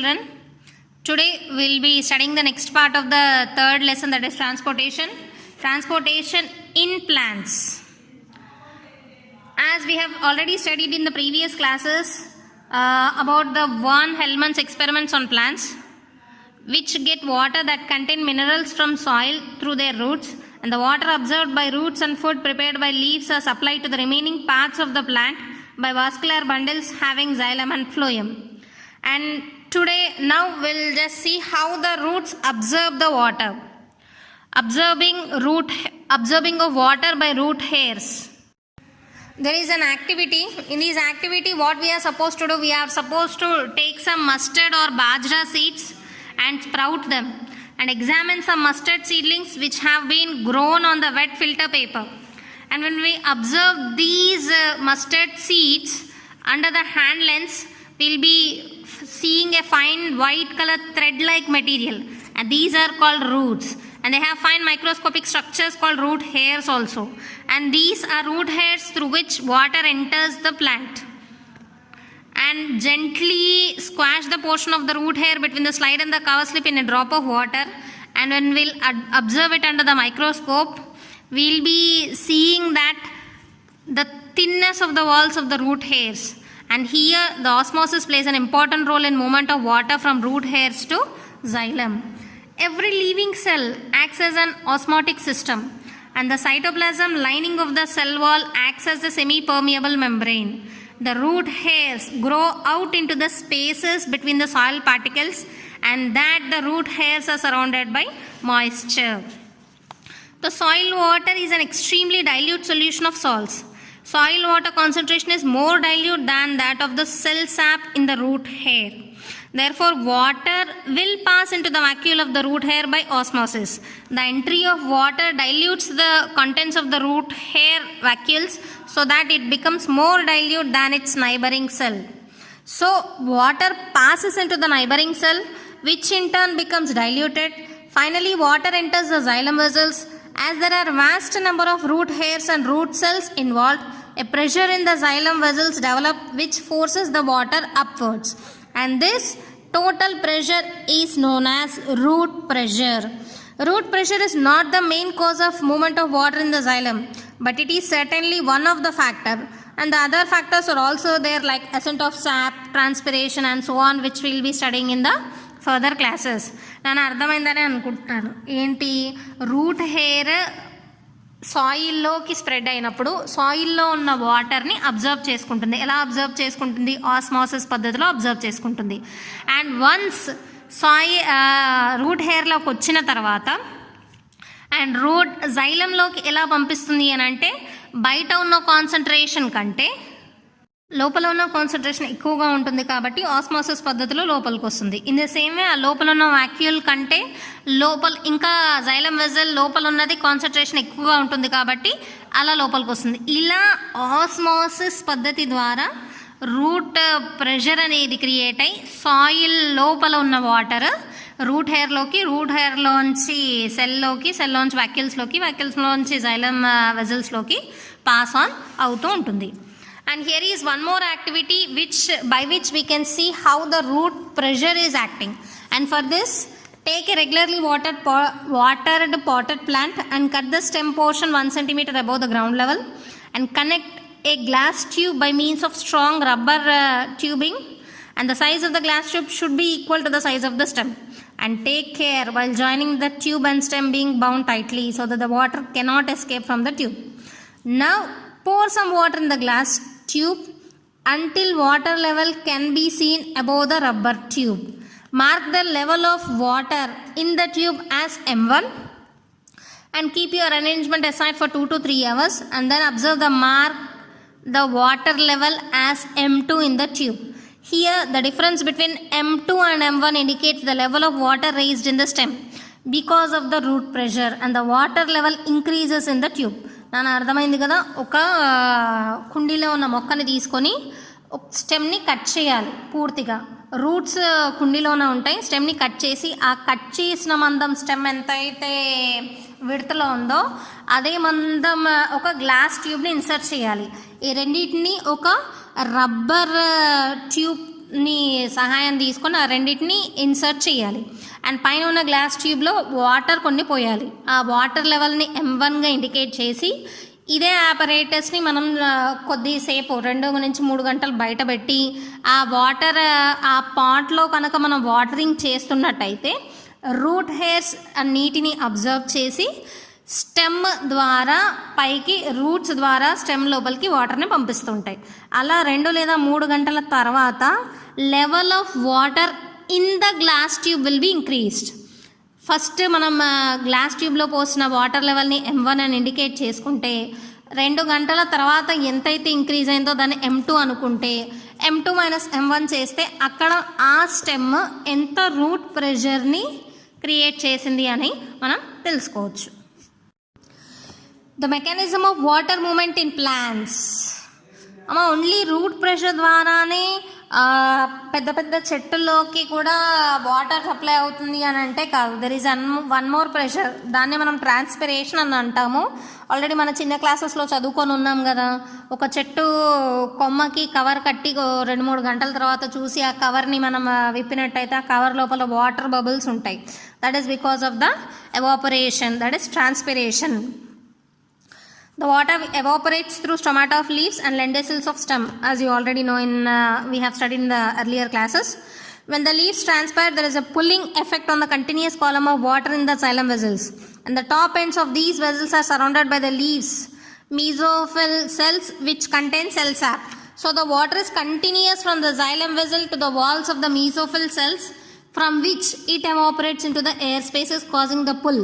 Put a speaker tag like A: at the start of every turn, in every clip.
A: Children, today we will be studying the next part of the third lesson, that is transportation in plants. As we have already studied in the previous classes about the von Hellman's experiments on plants, which get water that contain minerals from soil through their roots, and the water absorbed by roots and food prepared by leaves are supplied to the remaining parts of the plant by vascular bundles having xylem and phloem. And today now we'll just see how the roots absorb the water. Absorbing of water by root hairs. There is an activity. In this activity, what we are supposed to do, we are supposed to take some mustard or bajra seeds and sprout them and examine some mustard seedlings which have been grown on the wet filter paper. And when we observe these mustard seeds under the hand lens, we will be seeing a fine white color thread-like material, and these are called roots, and they have fine microscopic structures called root hairs also, and these are root hairs through which water enters the plant. And gently squash the portion of the root hair between the slide and the cover slip in a drop of water, and when we'll observe it under the microscope, we'll be seeing that the thinness of the walls of the root hairs. And here the osmosis plays an important role in movement of water from root hairs to xylem. Every living cell acts as an osmotic system, and the cytoplasm lining of the cell wall acts as the semi-permeable membrane. The root hairs grow out into the spaces between the soil particles, and that the root hairs are surrounded by moisture. The soil water is an extremely dilute solution of salts. Soil water concentration is more dilute than that of the cell sap in the root hair. Therefore, water will pass into the vacuole of the root hair by osmosis. The entry of water dilutes the contents of the root hair vacuoles so that it becomes more dilute than its neighboring cell. So, water passes into the neighboring cell, which in turn becomes diluted. Finally, water enters the xylem vessels. As there are vast number of root hairs and root cells involved, a pressure in the xylem vessels develops which forces the water upwards, and this total pressure is known as root pressure. Root pressure is not the main cause of movement of water in the xylem, but it is certainly one of the factors, and the other factors are also there, like ascent of sap, transpiration and so on, which we will be studying in the further classes. నేను అర్థమైందని అనుకుంటున్నాను. ఏంటి, root hair సాయిల్లోకి spread అయినప్పుడు సాయిల్లో ఉన్న వాటర్ని observe చేసుకుంటుంది. ఎలా observe చేసుకుంటుంది? ఆస్మాసిస్ పద్ధతిలో అబ్జర్వ్ చేసుకుంటుంది. అండ్ వన్స్ రూట్ హెయిర్లోకి వచ్చిన తర్వాత అండ్ రూట్ జైలంలోకి ఎలా పంపిస్తుంది అని అంటే, బయట ఉన్న కాన్సన్ట్రేషన్ కంటే లోపల ఉన్న కాన్సన్ట్రేషన్ ఎక్కువగా ఉంటుంది కాబట్టి ఆస్మాసిస్ పద్ధతిలో లోపలికి వస్తుంది. ఇన్ ద సేమ్ వే ఆ లోపల ఉన్న వాక్యూల్ కంటే లోపల ఇంకా జైలం వెజల్ లోపల ఉన్నది కాన్సన్ట్రేషన్ ఎక్కువగా ఉంటుంది కాబట్టి అలా లోపలికి వస్తుంది. ఇలా ఆస్మాసిస్ పద్ధతి ద్వారా రూట్ ప్రెషర్ అనేది క్రియేట్ అయ్యి సాయిల్ లోపల ఉన్న వాటర్ రూట్ హెయిర్లోంచి సెల్లోంచి వ్యాక్యూల్స్లోంచి జైలం వెజల్స్లోకి పాస్ ఆన్ అవుతూ ఉంటుంది. And here is one more activity by which we can see how the root pressure is acting. And for this, take a regularly watered potted plant and cut the stem portion 1 cm above the ground level, and connect a glass tube by means of strong rubber tubing, and the size of the glass tube should be equal to the size of the stem. And take care while joining the tube and stem being bound tightly so that the water cannot escape from the tube. Now pour some water in the glass tube until water level can be seen above the rubber tube. Mark the level of water in the tube as M1 and keep your arrangement aside for 2 to 3 hours, and then observe the water level as M2 in the tube. Here the difference between M2 and M1 indicates the level of water raised in the stem because of the root pressure, and the water level increases in the tube. నాకు అర్థమైంది కదా. ఒక కుండీలో ఉన్న మొక్కని తీసుకొని స్టెమ్ని cut చేయాలి పూర్తిగా. రూట్స్ కుండీలోనే ఉంటాయి. స్టెమ్ని కట్ చేసి ఆ కట్ చేసిన మందం స్టెమ్ ఎంతైతే విడతలో ఉందో అదే మందం ఒక గ్లాస్ ట్యూబ్ని ఇన్సర్ట్ చేయాలి. ఈ రెండింటిని ఒక రబ్బర్ ట్యూబ్ ని సహాయం తీసుకొని ఆ రెండింటిని ఇన్సర్ట్ చేయాలి. అండ్ పైన ఉన్న గ్లాస్ ట్యూబ్లో వాటర్ కొన్ని పోయాలి. ఆ వాటర్ లెవెల్ని M1గా ఇండికేట్ చేసి ఇదే ఆపరేటర్స్ని మనం కొద్దిసేపు 2 నుంచి 3 గంటలు బయట పెట్టి ఆ వాటర్ ఆ పాట్లో కనుక మనం వాటరింగ్ చేస్తున్నట్టయితే రూట్ హెయిర్స్ నీటిని అబ్జర్వ్ చేసి స్టెమ్ ద్వారా పైకి రూట్స్ ద్వారా స్టెమ్ లోపలికి వాటర్ని పంపిస్తుంటాయి. అలా 2 లేదా 3 గంటల తర్వాత level of water in the glass tube will be increased. First మనం గ్లాస్ ట్యూబ్లో పోసిన వాటర్ లెవెల్ని M1 అని ఇండికేట్ చేసుకుంటే 2 గంటల తర్వాత ఎంతైతే ఇంక్రీజ్ అయిందో దాన్ని M2 అనుకుంటే M2 - M1 చేస్తే అక్కడ ఆ స్టెమ్ ఎంత రూట్ ప్రెషర్ని క్రియేట్ చేసింది అని మనం తెలుసుకోవచ్చు. The mechanism of water movement in plants. Only root pressure ద్వారానే పెద్ద పెద్ద చెట్టుల్లోకి కూడా వాటర్ సప్లై అవుతుంది అని అంటే కాదు. There is one more pressure, దాన్ని మనం ట్రాన్స్పిరేషన్ అని అంటాము. ఆల్రెడీ మన చిన్న క్లాసెస్లో చదువుకొని ఉన్నాం కదా. ఒక చెట్టు కొమ్మకి కవర్ కట్టి 2-3 గంటల తర్వాత చూసి ఆ కవర్ని మనం విప్పినట్టయితే ఆ కవర్ లోపల వాటర్ బబుల్స్ ఉంటాయి. That is because of the evaporation, that is transpiration. The water evaporates through stomata of leaves and lenticels of stem, as you already know we have studied in the earlier classes. When the leaves transpire, there is a pulling effect on the continuous column of water in the xylem vessels, and the top ends of these vessels are surrounded by the leaves mesophyll cells which contain cell sap. So the water is continuous from the xylem vessel to the walls of the mesophyll cells, from which it evaporates into the air spaces, causing the pull.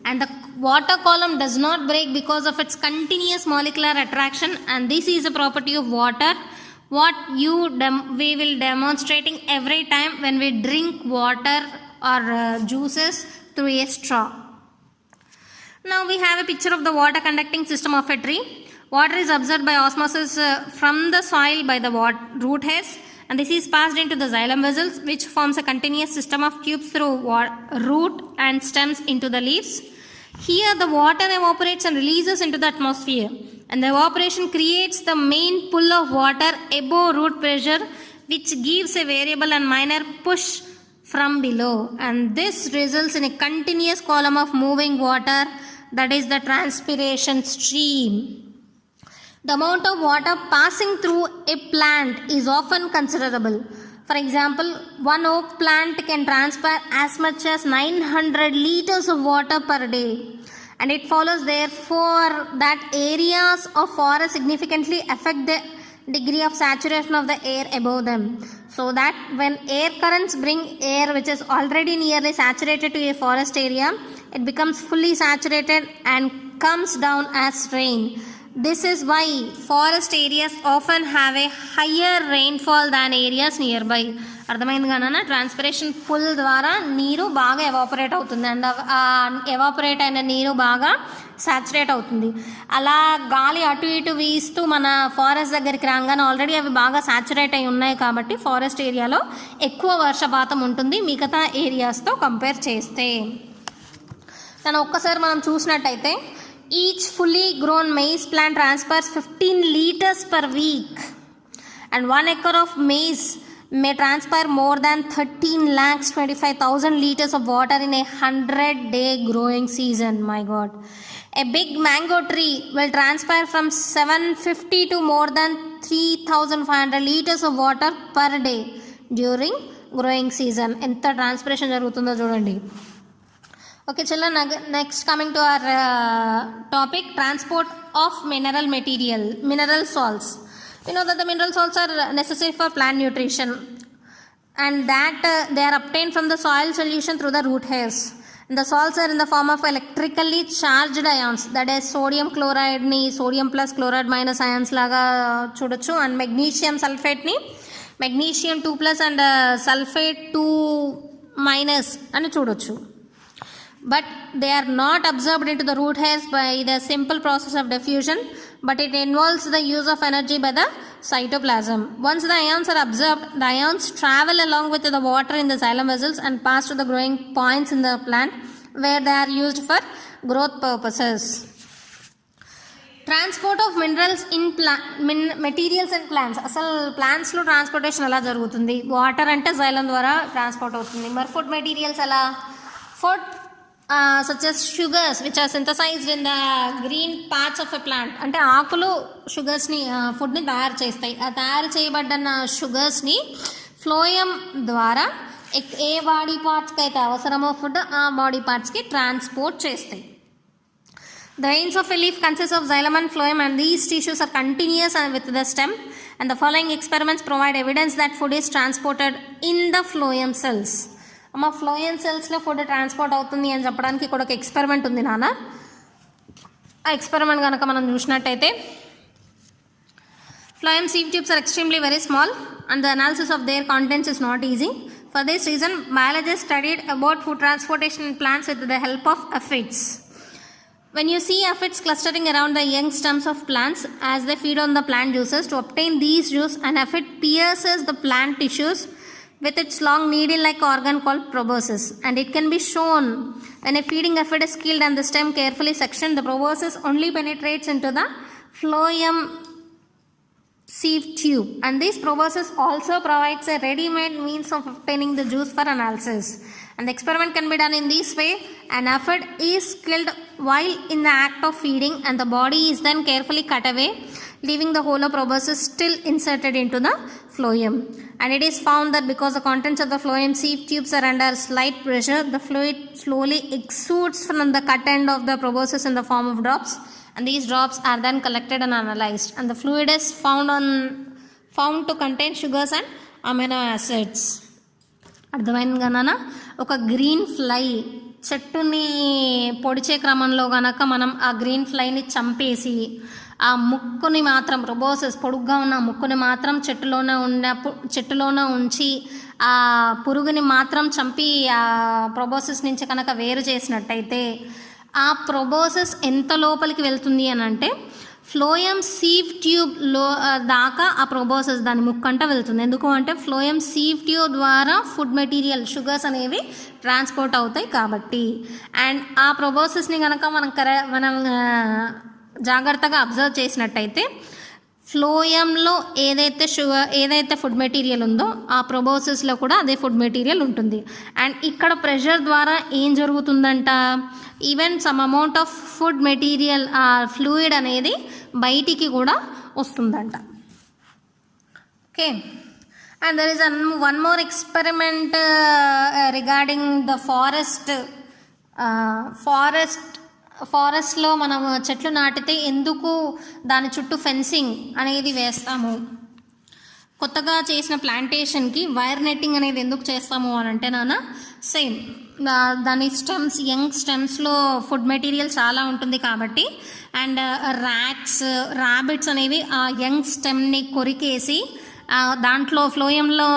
A: And the water column does not break because of its continuous molecular attraction, and this is a property of water what we will demonstrating every time when we drink water or juices through a straw. Now we have a picture of the water conducting system of a tree. Water is absorbed by osmosis from the soil by the root hairs, and this is passed into the xylem vessels, which forms a continuous system of tubes through root and stems into the leaves. Here the water evaporates and releases into the atmosphere, and the evaporation creates the main pull of water above root pressure, which gives a variable and minor push from below, and this results in a continuous column of moving water, that is the transpiration stream. The amount of water passing through a plant is often considerable. For example, one oak plant can transpire as much as 900 liters of water per day, and it follows therefore that areas of forest significantly affect the degree of saturation of the air above them, so that when air currents bring air which is already nearly saturated to a forest area, it becomes fully saturated and comes down as rain. This is why forest areas often have a higher rainfall than areas nearby. అర్థమైంది కానీ transpiration pull ద్వారా నీరు బాగా evaporate అవుతుంది, and evaporate అయిన నీరు బాగా saturate అవుతుంది. అలా గాలి అటు ఇటు వీస్తూ మన ఫారెస్ట్ దగ్గరికి రాగానే ఆల్రెడీ అవి బాగా సాచురేట్ అయి ఉన్నాయి కాబట్టి ఫారెస్ట్ ఏరియాలో ఎక్కువ వర్షపాతం ఉంటుంది మిగతా ఏరియాస్తో కంపేర్ చేస్తే. కానీ ఒక్కసారి మనం చూసినట్టయితే each fully grown maize plant transpires 15 liters per week, and 1 acre of maize may transpire more than 13,25,000 liters of water in a 100-day growing season. My God. A big mango tree will transpire from 750 to more than 3,500 liters of water per day during growing season. ఎంత transpiration జరుగుతుందో చూడండి. Okay, children, next coming to our topic, transport of mineral salts. We know that the mineral salts are necessary for plant nutrition, and that they are obtained from the soil solution through the root hairs. And the salts are in the form of electrically charged ions, that is sodium chloride ni sodium plus chloride minus ions laga chudochu, and magnesium sulfate ni magnesium 2 plus and sulfate 2 minus ani chudochu. But they are not absorbed into the root hairs by the simple process of diffusion, but it involves the use of energy by the cytoplasm. Once the ions are absorbed, the ions travel along with the water in the xylem vessels and pass to the growing points in the plant, where they are used for growth purposes. Transport of minerals in materials and plants. అసలు ప్లాంట్స్లో transportation ఎలా జరుగుతుంది? Water అంటే xylem ద్వారా transport అవుతుంది. మరి food materials ఎలా? Food such as sugars which are synthesized in the green parts of a plant. అంటే ఆకులు షుగర్స్ని ఫుడ్ని తయారు చేస్తాయి. ఆ తయారు చేయబడ్డ షుగర్స్ని ఫ్లోయం ద్వారా ఏ బాడీ పార్ట్స్కి అయితే అవసరమో ఫుడ్ ఆ బాడీ పార్ట్స్కి ట్రాన్స్పోర్ట్ చేస్తాయి. The veins of a leaf consist of xylem and phloem, and these tissues are continuous with the stem, and the following experiments provide evidence that food is transported in the phloem cells. అమ్మ phloem సెల్స్లో food transport అవుతుంది అని చెప్పడానికి ఇక్కడ ఒక experiment ఉంది నాన్న. ఆ experiment కనుక మనం చూసినట్టయితే, phloem sieve tubes are extremely very small and the analysis of their contents is not easy. For this reason, biologists studied about food transportation in plants with the help of aphids. When you see aphids clustering around the young stems of plants as they feed on the plant juices, to obtain these juice, an aphid pierces the plant tissues with its long needle-like organ called proboscis, and it can be shown when a feeding aphid is killed and the stem carefully sectioned, the proboscis only penetrates into the phloem sieve tube, and this proboscis also provides a ready-made means of obtaining the juice for analysis. And the experiment can be done in this way. An aphid is killed while in the act of feeding, and the body is then carefully cut away, leaving the hollow proboscis still inserted into the phloem. And it is found that because the contents of the phloem sieve tubes are under slight pressure, the fluid slowly exudes from the cut end of the proboscis in the form of drops, and these drops are then collected and analyzed, and the fluid is found to contain sugars and amino acids. అర్థమైంది కన్నా? ఒక green fly చెట్టుని పొడిచే క్రమంలో కనుక మనం ఆ green ఫ్లైని చంపేసి ఆ ముక్కుని మాత్రం, proboscis పొడుగ్గా ఉన్న ముక్కుని మాత్రం చెట్టులోనే ఉంచి ఆ పురుగుని మాత్రం చంపి ఆ proboscis నుంచి కనుక వేరు చేసినట్టయితే ఆ proboscis ఎంత లోపలికి వెళ్తుంది అని అంటే ఫ్లోయం సీవ్ ట్యూబ్ దాకా ఆ proboscis దాని ముక్కంట వెళ్తుంది. ఎందుకు అంటే ఫ్లోయం సీవ్ ట్యూబ్ ద్వారా ఫుడ్ మెటీరియల్ షుగర్స్ అనేవి ట్రాన్స్పోర్ట్ అవుతాయి కాబట్టి. అండ్ ఆ proboscisని కనుక మనం జాగ్రత్తగా అబ్జర్వ్ చేసినట్టయితే ఫ్లోయంలో ఏదైతే ఫుడ్ మెటీరియల్ ఉందో ఆ proboscisలో కూడా అదే ఫుడ్ మెటీరియల్ ఉంటుంది. అండ్ ఇక్కడ ప్రెషర్ ద్వారా ఏం జరుగుతుందంట, even some amount of food material ఆ ఫ్లూయిడ్ అనేది బయటికి కూడా వస్తుందంట. Okay, and there is one more experiment regarding the ఫారెస్ట్లో మనం చెట్లు నాటితే ఎందుకు దాని చుట్టూ ఫెన్సింగ్ అనేది వేస్తాము, కొత్తగా చేసిన ప్లాంటేషన్కి వైర్ నెట్టింగ్ అనేది ఎందుకు చేస్తాము అని అంటే నాన్న, సేమ్ దాని యంగ్ స్టెమ్స్లో ఫుడ్ మెటీరియల్ చాలా ఉంటుంది కాబట్టి. అండ్ ర్యాబిట్స్ అనేవి ఆ యంగ్ స్టెమ్ని కొరికేసి దాంట్లో ఫ్లోయంలో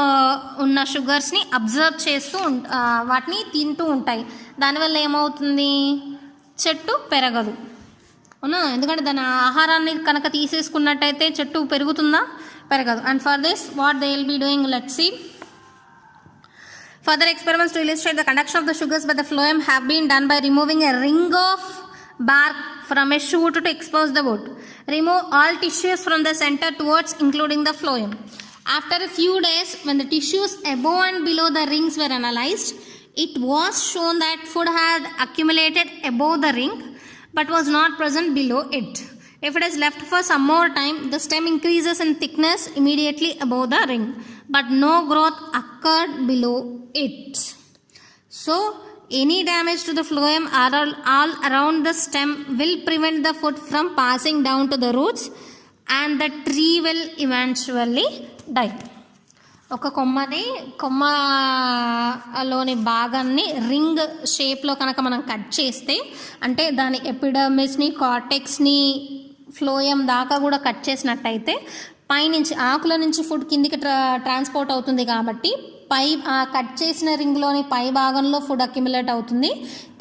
A: ఉన్న షుగర్స్ని అబ్జర్వ్ చేస్తూ వాటిని తింటూ ఉంటాయి. దానివల్ల ఏమవుతుంది, చెట్టు పెరగదు అవునా, ఎందుకంటే దాని ఆహారాన్ని కనుక తీసేసుకున్నట్టయితే చెట్టు పెరుగుతుందా, పెరగదు. And for this what they will be doing, let's see. Further experiments to illustrate the conduction of the sugars by the phloem have been done by removing a ring of bark from a shoot to expose the wood. Remove all tissues from the center towards including the phloem. After a few days, when the tissues above and below the rings were analyzed, it was shown that food had accumulated above the ring but was not present below it. If it is left for some more time, the stem increases in thickness immediately above the ring, but no growth occurred below it. So, any damage to the phloem all around the stem will prevent the food from passing down to the roots, and the tree will eventually die. ఒక కొమ్మలోని భాగాన్ని ring షేప్లో కనుక మనం cut చేస్తే, అంటే దాని ఎపిడర్మిస్ని, కార్టెక్స్ని, phloem దాకా కూడా కట్ చేసినట్టయితే పైనుంచి ఆకుల నుంచి ఫుడ్ కిందికి ట్రాన్స్పోర్ట్ అవుతుంది కాబట్టి ఆ కట్ చేసిన రింగ్లోని పై భాగంలో ఫుడ్ అక్యుములేట్ అవుతుంది,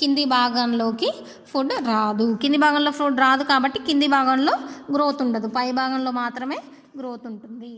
A: కింది భాగంలోకి ఫుడ్ రాదు. కింది భాగంలో ఫుడ్ రాదు కాబట్టి కింది భాగంలో గ్రోత్ ఉండదు, పై భాగంలో మాత్రమే గ్రోత్ ఉంటుంది.